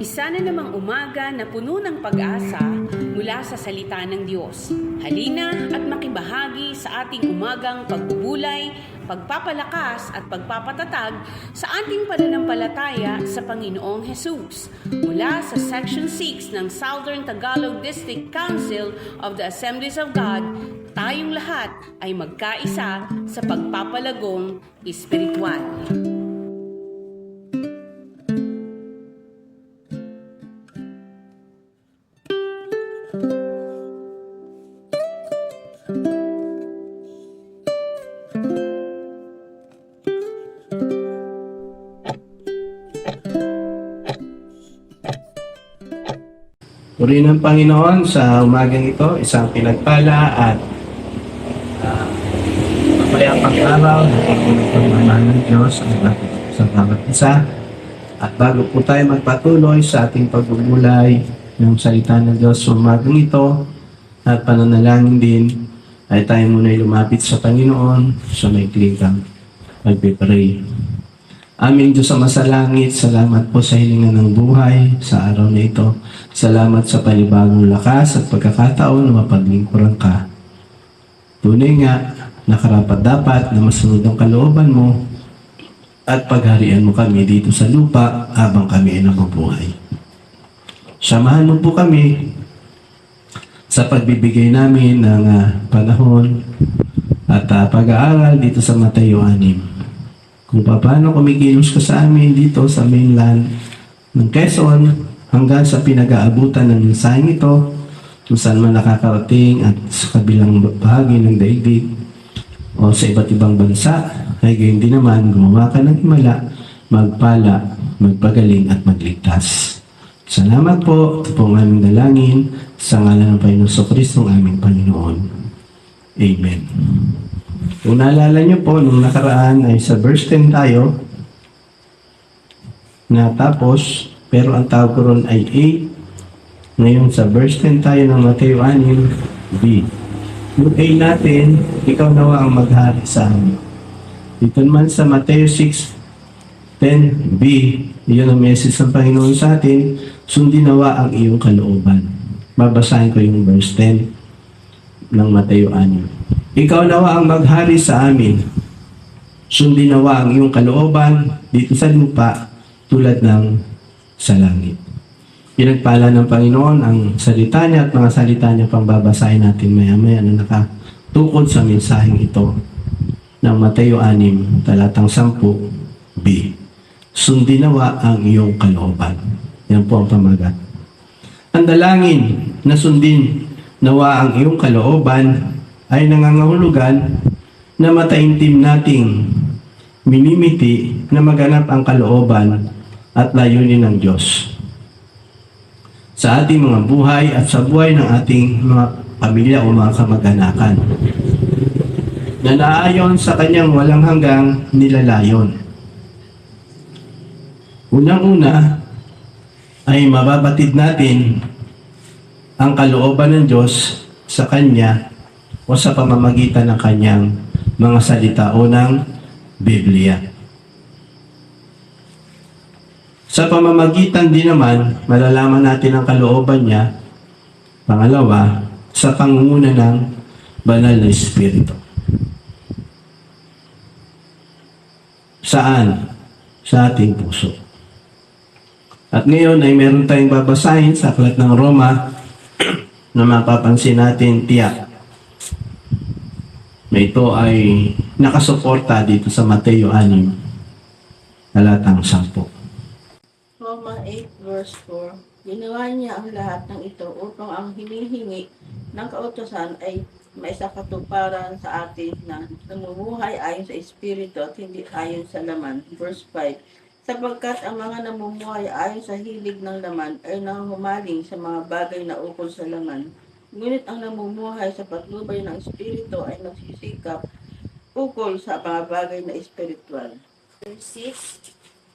Isa na namang umaga na puno ng pag-asa mula sa salita ng Diyos. Halina at makibahagi sa ating umagang pagbubulay, pagpapalakas at pagpapatatag sa ating pananampalataya sa Panginoong Hesus. Mula sa Section 6 ng Southern Tagalog District Council of the Assemblies of God, tayong lahat ay magkaisa sa pagpapalagong espiritual. Purihin ng Panginoon sa umagang ito, isang pinagpala at mapayapang araw ng pagmamahal ng Diyos sa bawat isa. At bago po tayo magpatuloy sa ating pagbubulay ng salita ng Diyos sa umagang ito at pananalangin din, ay tayo muna lumapit sa Panginoon sa may klikang magpipray. Aming Diyos sa masalangit, salamat po sa hilingan ng buhay sa araw na ito. Salamat sa panibagong lakas at pagkakataon na mapaglingkuran ka. Tunay nga, nakarapat-dapat na masunod ang kalooban mo at pagharian mo kami dito sa lupa habang kami ay nabubuhay. Samahan mo po kami sa pagbibigay namin ng panahon at pag-aaral dito sa Mateo 6. Kung paano kumikilos ka sa amin dito sa mainland ng Quezon hanggang sa pinag-aabutan ng mensaheng ito kung saan man nakakarating at sa kabilang bahagi ng daigdig o sa iba't ibang bansa ay gayon din naman gumawa ka ng himala, magpala, magpagaling at magligtas. Salamat po. Ito po ang aming dalangin sa ngalan ng Panginoon Kristo ng aming Panginoon. Amen. Kung naalala nyo po, nung nakaraan ay sa verse 10 tayo, na tapos, pero ang tawag ko ron ay 8. Ngayon sa verse 10 tayo ng Mateo 6, B. Yung A natin, ikaw nawa ang maghari sa amin. Dito naman sa Mateo 6, 10, B, iyon ang message ng Panginoon sa atin, sundin nawa ang iyong kalooban. Babasahin ko yung verse 10 ng Mateo 6. Ikaw nawa ang maghari sa amin. Sundin nawa ang iyong kalooban dito sa lupa tulad ng sa langit. Pinagpala ng Panginoon ang salita niya at mga salita niya pang babasahin natin maya-maya na nakatukod sa mensaheng ito ng Mateo 6, talatang 10b. Sundin nawa ang iyong kalooban. Yan po ang pamagat. Ang dalangin na sundin nawa ang iyong kalooban ay nangangahulugan na mataimtim nating minimiti na maganap ang kalooban at layunin ng Diyos sa ating mga buhay at sa buhay ng ating mga pamilya o mga kamag-anakan na naayon sa kanyang walang hanggang nilalayon. Unang-una ay mababatid natin ang kalooban ng Diyos sa Kanya o sa pamamagitan ng kanyang mga salita o ng Biblia. Sa pamamagitan din naman, malalaman natin ang kalooban niya, pangalawa, sa pangunguna ng Banal na Espiritu. Saan? Sa ating puso. At ngayon ay meron tayong babasahin sa aklat ng Roma na mapapansin natin tiyak na ito ay nakasuporta dito sa Mateo 6, talatang 10. Roma 8 verse 4. Ginawa niya ang lahat ng ito upang ang hinihingi ng kautusan ay maisakatuparan sa atin na namumuhay ayon sa Espiritu at hindi ayon sa laman. Verse 5. Sapagkat ang mga namumuhay ayon sa hilig ng laman ay nanghumaling sa mga bagay na ukol sa laman. Ngunit ang namumuhay sa patnubay ng Espiritu ay nagsisikap ukol sa mga bagay na espiritual. Verse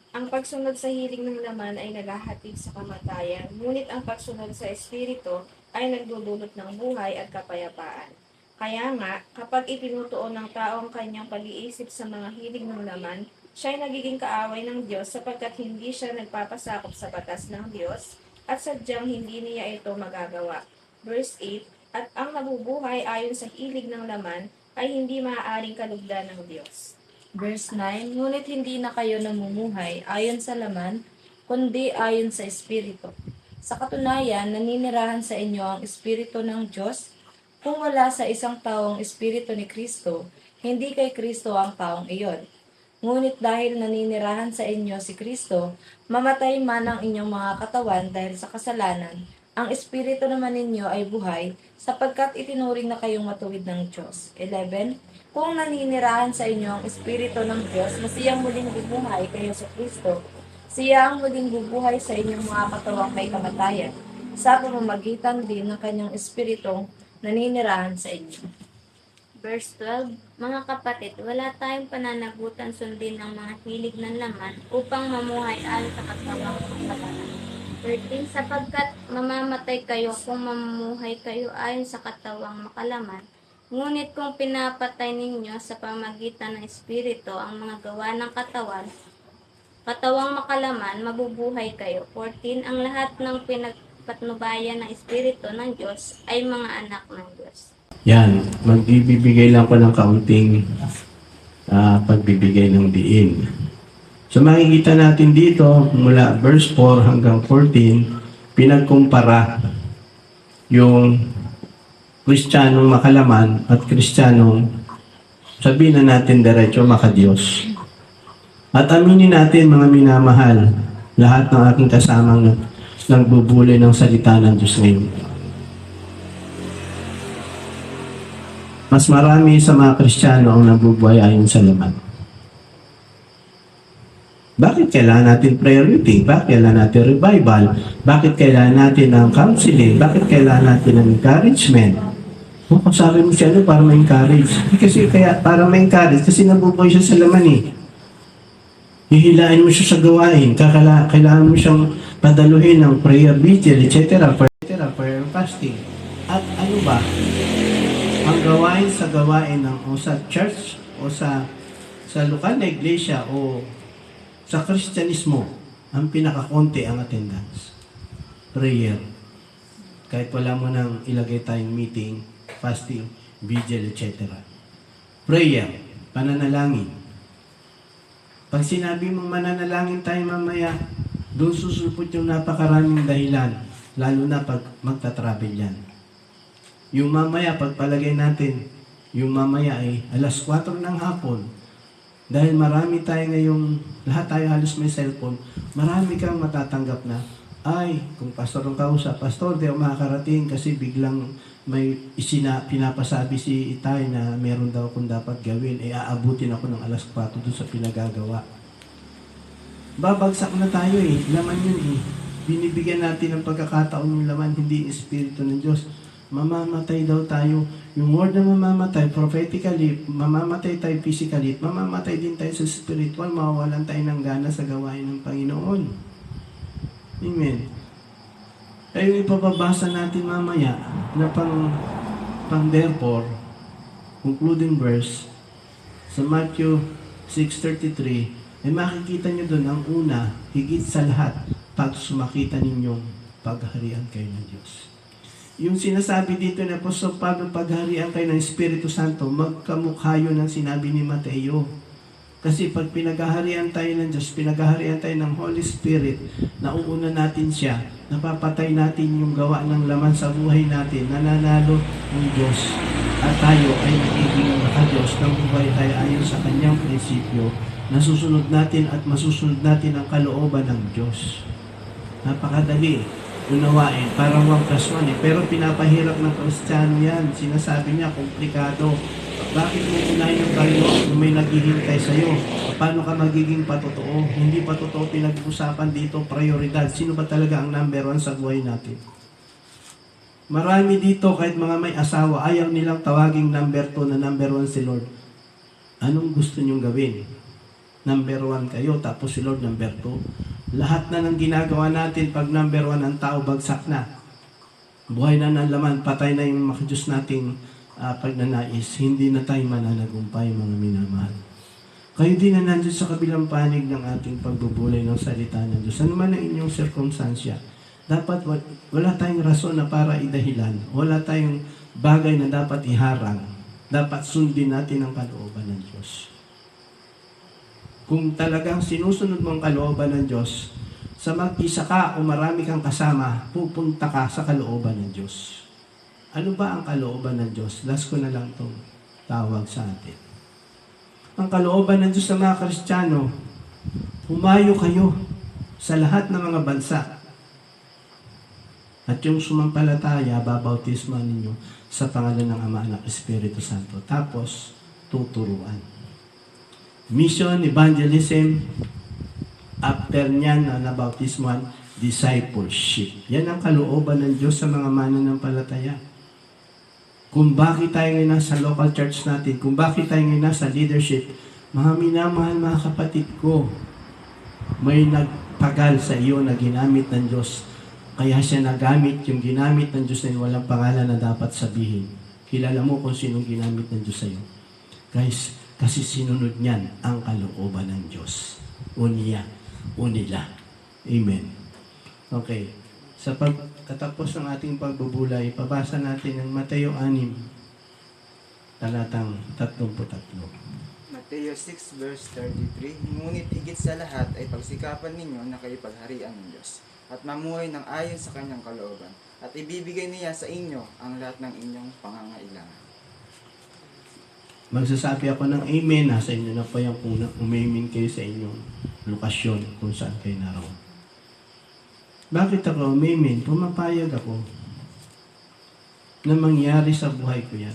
6. Ang pagsunod sa hiling ng laman ay naghahatid sa kamatayan, ngunit ang pagsunod sa Espiritu ay nagdudulot ng buhay at kapayapaan. Kaya nga, kapag itinutuon ng tao ang kanyang pag-iisip sa mga hiling ng laman, Siya ay nagiging kaaway ng Diyos sapagkat hindi siya nagpapasakop sa batas ng Diyos at sadyang hindi niya ito magagawa. Verse 8, at ang nabubuhay ayon sa hilig ng laman ay hindi maaaring kalugdan ng Diyos. Verse 9, ngunit hindi na kayo namumuhay ayon sa laman, kundi ayon sa Espiritu. Sa katunayan, naninirahan sa inyo ang Espiritu ng Diyos. Kung wala sa isang taong Espiritu ni Kristo, hindi kay Kristo ang taong iyon. Ngunit dahil naninirahan sa inyo si Kristo, mamatay man ang inyong mga katawan dahil sa kasalanan, ang Espiritu naman ninyo ay buhay, sapagkat itinuring na kayong matuwid ng Diyos. 11. Kung naninirahan sa inyo ang Espiritu ng Diyos na siyang muling bubuhay kayo sa Kristo, siya ang muling bubuhay sa inyong mga katawang may kamatayan, sa pamamagitan din ng kanyang Espiritong naninirahan sa inyo. Verse 12, mga kapatid, wala tayong pananagutan sundin ang mga hilig ng laman upang mamuhay ayon sa katawang kasalanan. 13, sapagkat mamamatay kayo kung mamuhay kayo ayon sa katawang makalaman, ngunit kung pinapatay ninyo sa pamagitan ng Espiritu ang mga gawa ng katawang makalaman, mabubuhay kayo. 14, ang lahat ng pinagpatnubayan ng Espiritu ng Diyos ay mga anak ng Diyos. Yan, magbibigay lang ko ng kaunting pagbibigay ng diin. So makikita natin dito, mula verse 4 hanggang 14, pinagkumpara yung Kristiyanong makalaman at Kristiyanong, sabihin na natin diretso makadiyos. At aminin natin, mga minamahal, lahat ng aking kasamang nagbubulay ng salita ng Diyos ngayon. Mas marami sa mga Kristiyano ang nabubuhay ayon sa laman. Bakit kailangan natin prayer meeting? Bakit kailangan natin revival? Bakit kailangan natin ng counseling? Bakit kailangan natin ng encouragement? Kung sabi mo siya, para ma-encourage. Kasi kaya, para ma-encourage, kasi nabubuhay siya sa laman eh. Hihilain mo siya sa gawain. Kailangan mo siyang padaluhin ng prayer vigil, etc. Prayer fasting. At ano ba? Ang gawain o sa church o sa lokal na iglesia o sa Kristyanismo, ang pinakakonti ang attendance. Prayer. Kahit wala mo nang ilagay tayong meeting, fasting, vigil, etc. Prayer. Pananalangin. Pag sinabi mong mananalangin tayo mamaya, doon susulpot yung napakaraming dahilan, lalo na pag magta-travel yan. Yung mamaya, pagpalagay natin, yung mamaya ay alas 4 ng hapon. Dahil marami tayo ngayong, lahat tayo halos may cellphone, marami kang matatanggap na, ay, kung pastor ang kausap, pastor, di ako makakarating kasi biglang may pinapasabi si Itay na meron daw akong dapat gawin, aabutin ako ng alas 4 doon sa pinagagawa. Babagsak na tayo eh, laman yun eh. Binibigyan natin ng pagkakataon yung laman, hindi Espiritu ng Diyos. Mamamatay daw tayo. Yung word na mamamatay, prophetically, mamamatay tayo physically, mamamatay din tayo sa spiritual, mawawalan tayo ng gana sa gawain ng Panginoon. Amen. Kaya yung ipapabasa natin mamaya na pang therefore, concluding verse, sa Matthew 6:33, ay makikita nyo doon ang una, higit sa lahat, pag sumakita ninyong pagharian kayo ng Diyos. Yung sinasabi dito na Apostol Pablo, pagharian kayo ng Espiritu Santo, magkamukha yun ang sinabi ni Mateo. Kasi pag pinaghaharian tayo ng Diyos, pinaghaharian tayo ng Holy Spirit, nauuna natin siya, napapatay natin yung gawa ng laman sa buhay natin, nananalo ng Diyos. At tayo ay nagiging naka-Diyos, nang buhay tayo ayon sa kanyang prinsipyo, nasusunod natin at masusunod natin ang kalooban ng Diyos. Napakadali unawain, parang 1+1 eh. Pero pinapahirap ng Kristiyano yan. Sinasabi niya, komplikado. Bakit mo unahin yung Panginoon kung may naghihintay sa'yo? Paano ka magiging patotoo? Hindi patotoo pinag-usapan dito, prioridad. Sino ba talaga ang number 1 sa buhay natin? Marami dito, kahit mga may asawa, ayaw nilang tawaging number 2 na number 1 si Lord. Anong gusto niyong gawin? Number 1 kayo, tapos si Lord number 2. Lahat na ng ginagawa natin pag number 1 ang tao, bagsak na. Buhay na ng laman, patay na yung makidiyos nating pagnanais. Hindi na tayo mananagumpay, mga minamahal. Kayo din na nandun sa kabilang panig ng ating pagbubulay ng salita ng Diyos. Ano man ang inyong sirkumstansya, dapat wala tayong rason na para idahilan. Wala tayong bagay na dapat iharang. Dapat sundin natin ang kalooban ng Diyos. Kung talagang sinusunod mo ang kalooban ng Diyos, sa mag-isa ka o marami kang kasama, pupunta ka sa kalooban ng Diyos. Ano ba ang kalooban ng Diyos? Last ko na lang itong tawag sa atin. Ang kalooban ng Diyos sa mga Kristiyano, humayo kayo sa lahat ng mga bansa. At yung sumampalataya, babautisman ninyo sa pangalan ng Ama, Anak, Espiritu Santo. Tapos, tuturuan. Mission, evangelism, after niyan na nabautisman, discipleship. Yan ang kalooban ng Diyos sa mga mananampalataya. Kung bakit tayo ngayon nasa local church natin, kung bakit tayo ngayon nasa leadership, mga minamahal mga kapatid ko, may nagpagal sa iyo na ginamit ng Diyos. Kaya siya nagamit yung ginamit ng Diyos na yun, walang pangalan na dapat sabihin. Kilala mo kung sinong ginamit ng Diyos sa iyo. Guys, kasi sinunod niyan ang kalooban ng Diyos. O niya, o nila. Amen. Okay. Sa pagtatapos ng ating pagbubulay, pabasa natin ang Mateo 6, talatang 33. Mateo 6 verse 33, ngunit higit sa lahat ay pagsikapan ninyo na kayo pagharian ng Diyos at mamuhay ng ayon sa kanyang kalooban at ibibigay niya sa inyo ang lahat ng inyong pangangailangan. Magsasabi ako ng amen, nasa inyo na po yung umamen kayo sa inyong lokasyon kung saan kayo naroon. Bakit ako umamen? Pumapayag ako na mangyari sa buhay ko yan.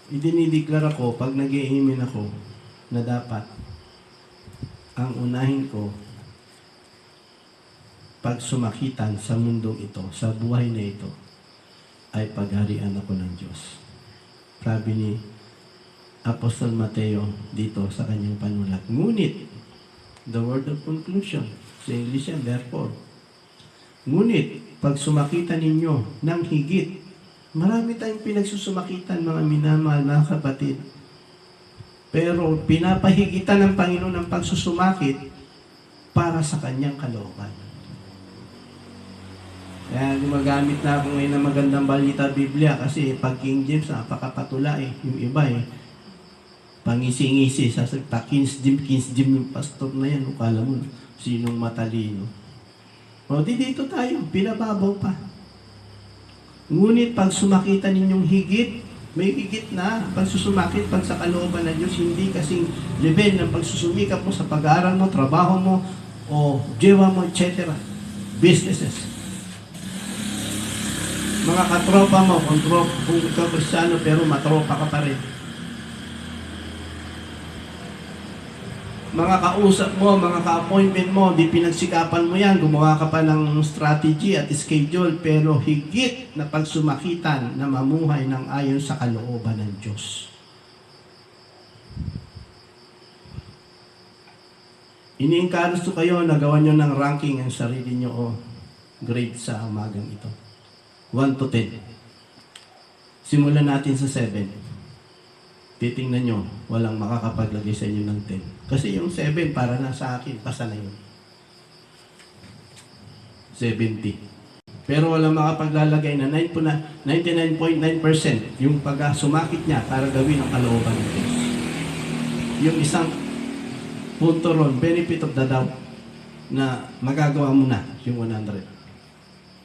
Idinideklara ko pag nag-i-amen ako na dapat ang unahin ko pag sumakitan sa mundong ito, sa buhay na ito, ay pagharian ako ng Diyos. Sabi ni Apostol Mateo dito sa kanyang panulat. Ngunit, the word of conclusion, sa English yan, therefore. Ngunit, pag sumakitan ninyo ng higit, marami tayong pinagsusumakitan, mga minamahal, mga kapatid. Pero pinapahigitan ng Panginoon ang pagsusumakit para sa kanyang kalooban. Kaya gumagamit na ako ngayon ng magandang balita Biblia kasi pag King James, napakapatula eh. Yung iba eh, pangisi-ngisi, sasagta, Kings James yung pastor na yan. Ukala mo, sinong matalino. O di dito tayo, pinababaw pa. Ngunit pag sumakita ninyong higit, may higit na pagsusumakit pag sa kalooban ng Diyos, hindi kasing level ng pagsusumikap mo sa pag-aaral mo, trabaho mo, o jewa mo, etc. Businesses. Mga katropa mo, kung ikaw Kristiyano pero matropa ka pa rin. Mga kausap mo, mga ka-appointment mo, di pinagsikapan mo yan, gumawa ka pa ng strategy at schedule, pero higit na pagsumakitan na mamuhay ng ayon sa kalooban ng Diyos. Ini-encourage ko kayo na gawan nyo ng ranking ang sarili nyo o grade sa umagang ito. 1 to 10. Simulan natin sa 7. Titingnan nyo, walang makakapaglagay sa inyo ng 10. Kasi yung 7 para na sa akin, pasa na yun. 70. Pero walang makapaglalagay na 99.9% yung pag-sumakit niya para gawin ang kalooban ng Diyos. Yung isang punto ron, benefit of the doubt, na magagawa mo na yung 100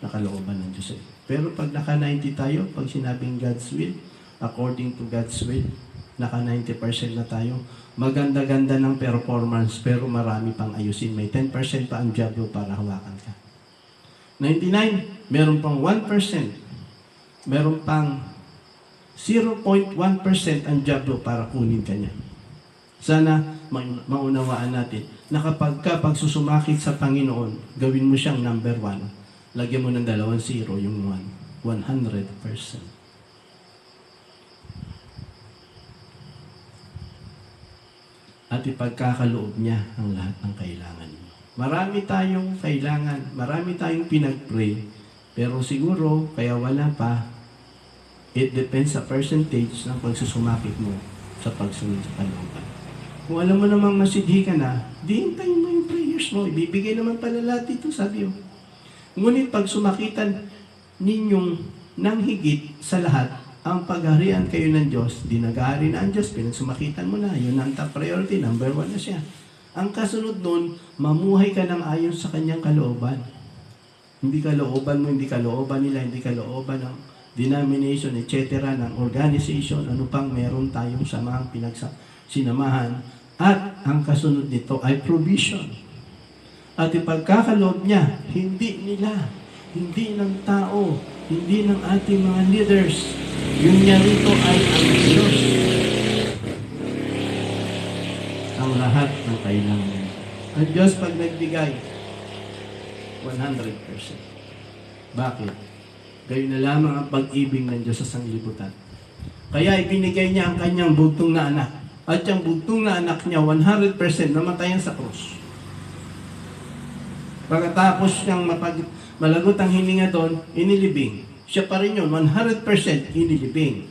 na kalooban ng Diyos. Pero pag naka-90 tayo, pag sinabing God's will, according to God's will, naka-90% na tayo, maganda-ganda ng performance, pero marami pang ayusin. May 10% pa ang job para hawakan ka. 99, meron pang 1%. Meron pang 0.1% ang job para kunin ka niya. Sana maunawaan natin na kapag susumikap sa Panginoon, gawin mo siyang number 1. Lagyan mo ng 2 0 yung 1. 100%. At ipagkakaloob niya ang lahat ng kailangan mo. Marami tayong kailangan, marami tayong pinag-pray, pero siguro, kaya wala pa, it depends sa percentage ng pagsusumakit mo sa pagsunod sa kalooban. Kung alam mo namang masidhi ka na, di hintayin mo yung prayers mo. Ibibigay naman pala lahat dito, sabi mo. Ngunit pag sumakitan ninyong nang higit sa lahat, ang pagharian kayo ng Diyos, di nag-ahari na ang Diyos, pinagsumakitan mo na, yun ang top priority, number 1 na siya. Ang kasunod nun, mamuhay ka ng ayon sa kanyang kalooban. Hindi kalooban mo, hindi kalooban nila, hindi kalooban ng denomination, etc., ng organization, ano pang meron tayong samahang sinamahan. At ang kasunod nito ay provision. At ipagkakaloob niya, hindi nila, hindi ng tao, hindi ng ating mga leaders. Yun niya rito ay ang Diyos. Ang lahat ng kailangan. Ang Diyos pag nagbigay, 100%. Bakit? Gayon na lamang ang pag-ibig ng Diyos sa sanglibutan. Kaya ibinigay niya ang kanyang bugtong na anak. At yung bugtong na anak niya, 100% namatayan sa krus. Pagkatapos niyang malagot ang hininga doon, inilibing. Siya pa rin yun, 100% inilibing.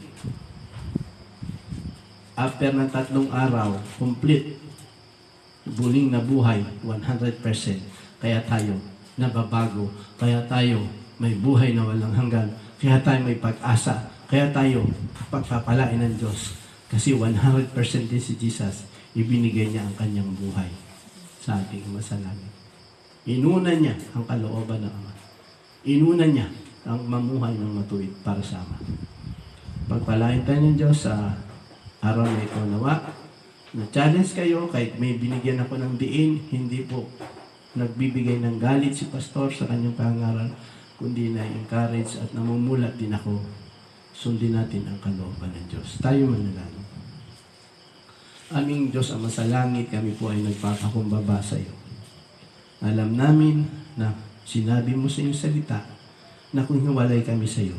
After ng 3 araw, complete. Buling na buhay, 100%. Kaya tayo nababago. Kaya tayo may buhay na walang hanggan. Kaya tayo may pag-asa. Kaya tayo pagpapalain ng Diyos. Kasi 100% din si Jesus, ibinigay niya ang kanyang buhay sa ating masalangit. Inuna niya ang kalooban ng Ama. Inuna niya ang mamuhay ng matuwid para sa Ama. Pagpalain tayo ng Diyos sa araw na ito nawa. Na-challenge kayo kahit may binigyan ako ng diin, hindi po nagbibigay ng galit si pastor sa kanyang pangaral, kundi na-encourage at namumulat din ako. Sundin natin ang kalooban ng Diyos. Tayo manalangin. Aming Diyos Ama sa langit, kami po ay nagpapakumbaba sa iyo. Alam namin na sinabi mo sa iyong salita na kung hiwalay kami sa iyo,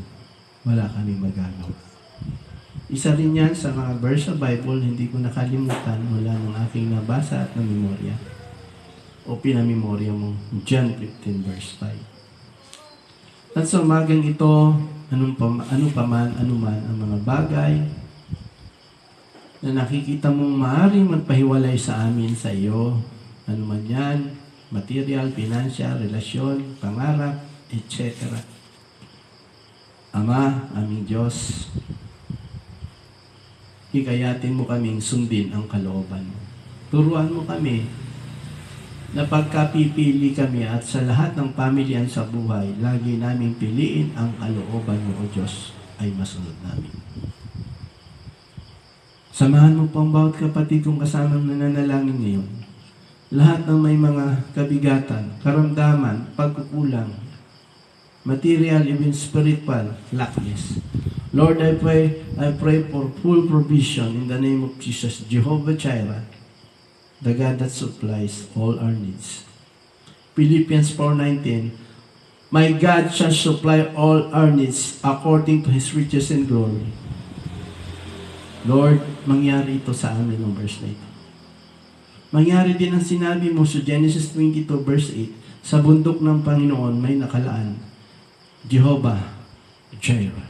wala kami magagawa. Isa rin yan sa mga verse sa Bible, hindi ko nakalimutan mula ng aking nabasa at namemorya o pinamemorya mo, John 15 verse 5. At sa umagang ito, anuman ang mga bagay na nakikita mong maaaring magpahiwalay sa amin sa iyo, anuman yan, material, financial, relasyon, pangarap, etc. Ama, aming Diyos, hikayatin mo kaming sundin ang kalooban mo. Turuan mo kami na pagkapipili kami at sa lahat ng pamilyan sa buhay, lagi naming piliin ang kalooban mo, O Diyos, ay masunod namin. Samahan mo po ang bawat kapatid kong kasamang nananalangin ngayon. Lahat ng may mga kabigatan, karamdaman, pagkukulang, material, even spiritual, lackness. Lord, I pray for full provision in the name of Jesus, Jehovah Jireh, the God that supplies all our needs. Philippians 4:19, my God shall supply all our needs according to His riches and glory. Lord, mangyari ito sa amin ng verse na ito. Mangyari din ang sinabi mo sa Genesis 22 verse 8, sa bundok ng Panginoon may nakalaan, Jehovah Jireh.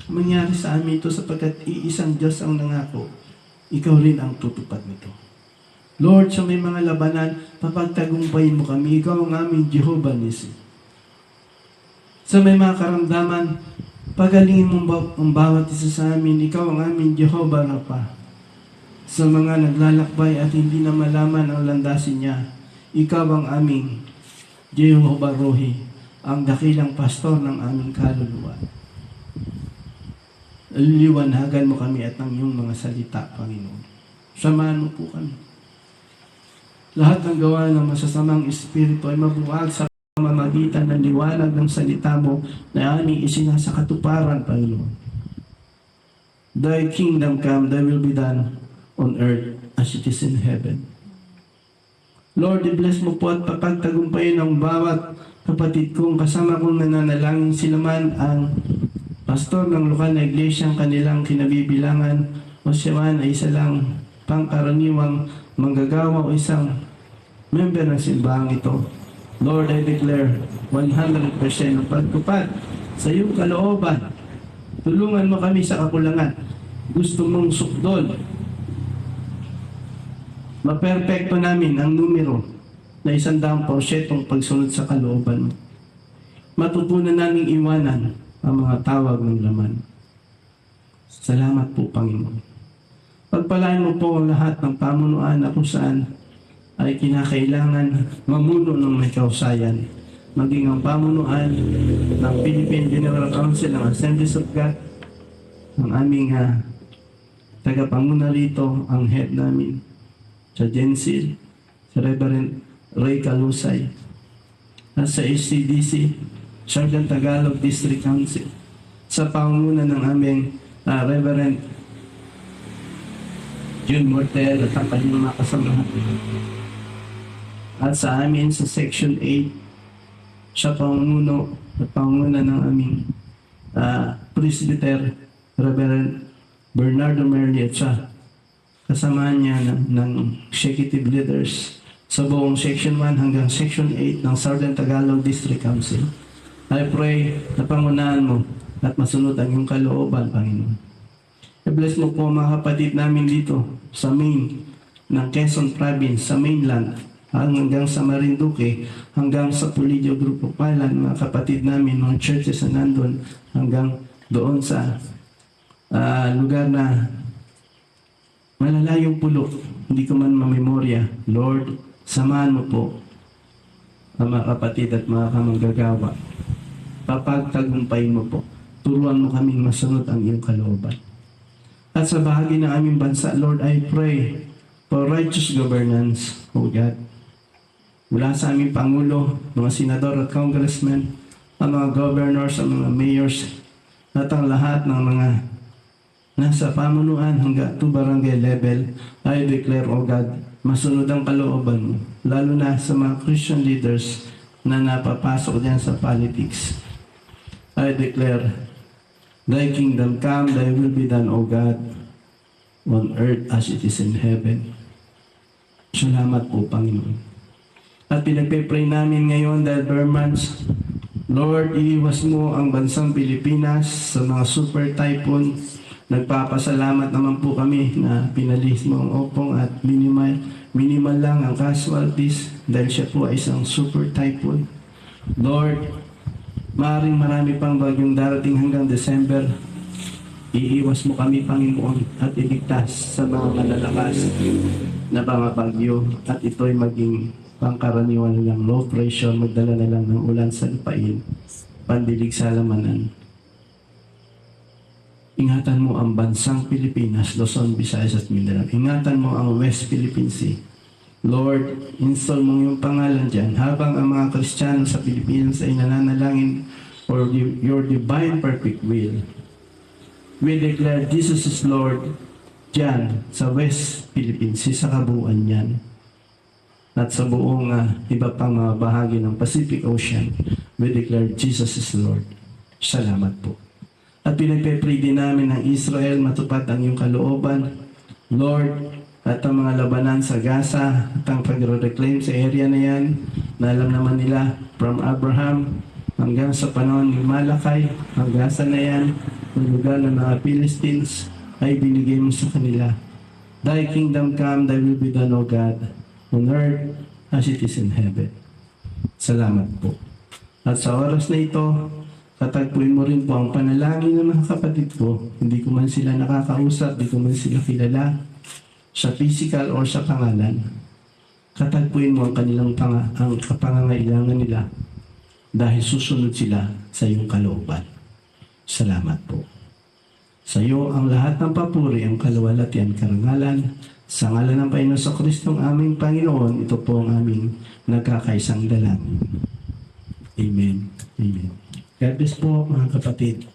Mangyari sa amin ito sapagkat iisang Diyos ang nangako, ikaw rin ang tutupad nito. Lord, sa may mga labanan, papagtagumpayin mo kami, ikaw ang aming Jehovah Nissi. Sa may mga karamdaman, pagalingin mo ang bawat isa sa amin, ikaw ang aming Jehovah Rapha. Sa mga naglalakbay at hindi na malaman ang landasin niya, ikaw ang aming Jehovah Rohi, ang dakilang pastor ng aming kaluluwa. Liwanagan mo kami at ang iyong mga salita, Panginoon. Samahan mo po kami. Lahat ng gawa ng masasamang espiritu ay mabuwag sa pamamagitan ng liwanag ng salita mo na aming isinasakatuparan, Panginoon. Thy kingdom come, thy will be done on earth as it is in heaven. Lord, i-bless mo po at papagtagumpayin ang bawat kapatid kong kasama kong nananalangin, sila man ang pastor ng lokal na iglesia, ang kanilang kinabibilangan, o siya man ay isa lang pangkaraniwang manggagawa o isang member ng simbahang ito. Lord, I declare 100% ng pagtupad sa iyong kalooban. Tulungan mo kami sa kakulangan. Gusto mong sukdol Maperpekto namin ang numero na 100% pagsunod sa kalooban mo. Matutunan naming iwanan ang mga tawag ng laman. Salamat po, Panginoon. Pagpalain mo po ang lahat ng pamunuan na kung saan ay kinakailangan mamuno ng may kausayan. Maging ang pamunuan ng Philippine General Council ng Assemblies of God, ang aming tagapanguna rito, ang head namin, sa Gensil, sa Reverend Ray Calusay, at sa HCDC, Sergeant Tagalog District Council, sa pangunguna ng aming Reverend June Mortel at ang kanyang mga kasamahan. At sa amin sa Section 8, siya pangunguna at pangunguna ng aming Presbyter Reverend Bernardo Merli at siya kasamahan niya ng executive leaders sa buong Section 1 hanggang Section 8 ng Southern Tagalog District Council. I pray na pangunahan mo at masunod ang iyong kalooban, Panginoon. I-bless mo po mga kapatid namin dito sa main ng Quezon Province, sa mainland, hanggang sa Marinduque, hanggang sa Pulido Group of Island, mga kapatid namin, mga churches na nandun, hanggang doon sa lugar na malalayong pulo, hindi ko man mamemorya. Lord, samahan mo po ang mga kapatid at mga kamanggagawa. Papagtagumpayin mo po. Turuan mo kaming masunod ang iyong kalooban. At sa bahagi ng aming bansa, Lord, I pray for righteous governance, O God. Mula sa aming Pangulo, mga senador at congressmen, ang mga governors, ang mga mayors, at ang lahat ng mga nasa pamunuan hanggang to barangay level, I declare, O God, masunod ang kalooban mo, lalo na sa mga Christian leaders na napapasok diyan sa politics. I declare, Thy kingdom come, Thy will be done, O God, on earth as it is in heaven. Salamat po, Panginoon. At pinagpe-pray namin ngayon dahil Burmans, Lord, iiwas mo ang bansang Pilipinas sa mga super typhoon. Nagpapasalamat naman po kami na pinalis mo ang opong at minimal lang ang casualties dahil siya po ay isang super typhoon. Lord, maaaring marami pang bagyong darating hanggang December. Iiwas mo kami, Panginoon, at iligtas sa mga malalakas na mga bagyo at ito'y maging pangkaraniwan nilang low pressure, magdala na lang ng ulan sa lupain, pandilig sa halamanan. Ingatan mo ang bansang Pilipinas, Luzon, Visayas at Mindanao. Ingatan mo ang West Philippine Sea. Lord, install mo yung pangalan dyan habang ang mga Kristiyano sa Pilipinas ay nananalangin for your divine perfect will. We declare Jesus is Lord dyan sa West Philippine Sea, sa kabuuan yan. At sa buong iba pang bahagi ng Pacific Ocean, we declare Jesus is Lord. Salamat po. At pinagpe-pray din namin ng Israel, matupad ang iyong kalooban. Lord, at ang mga labanan sa Gaza, at ang pag-reclaim sa area na yan, na alam naman nila, from Abraham hanggang sa panahon ni Malakay, ang Gaza na yan, ang lugar ng mga Philistines, ay binigay mo sa kanila. Thy kingdom come, Thy will be done, O God, on earth as it is in heaven. Salamat po. At sa oras na ito, tatagpuin mo rin po ang panalangin ng mga kapatid ko. Hindi ko man sila nakakausap, hindi ko man sila kilala sa physical or sa pangalan. Katagpuin mo ang kanilang ang kapangangailangan nila dahil susunod sila sa iyong kalooban. Salamat po. Sa iyo ang lahat ng papuri, ang kaluwalhatian, karangalan, sa ngalan ng Panginoon sa Kristong aming Panginoon, ito po ang aming nagkakaisang dalangin. Amen. Amen. God bless po mga kapatid.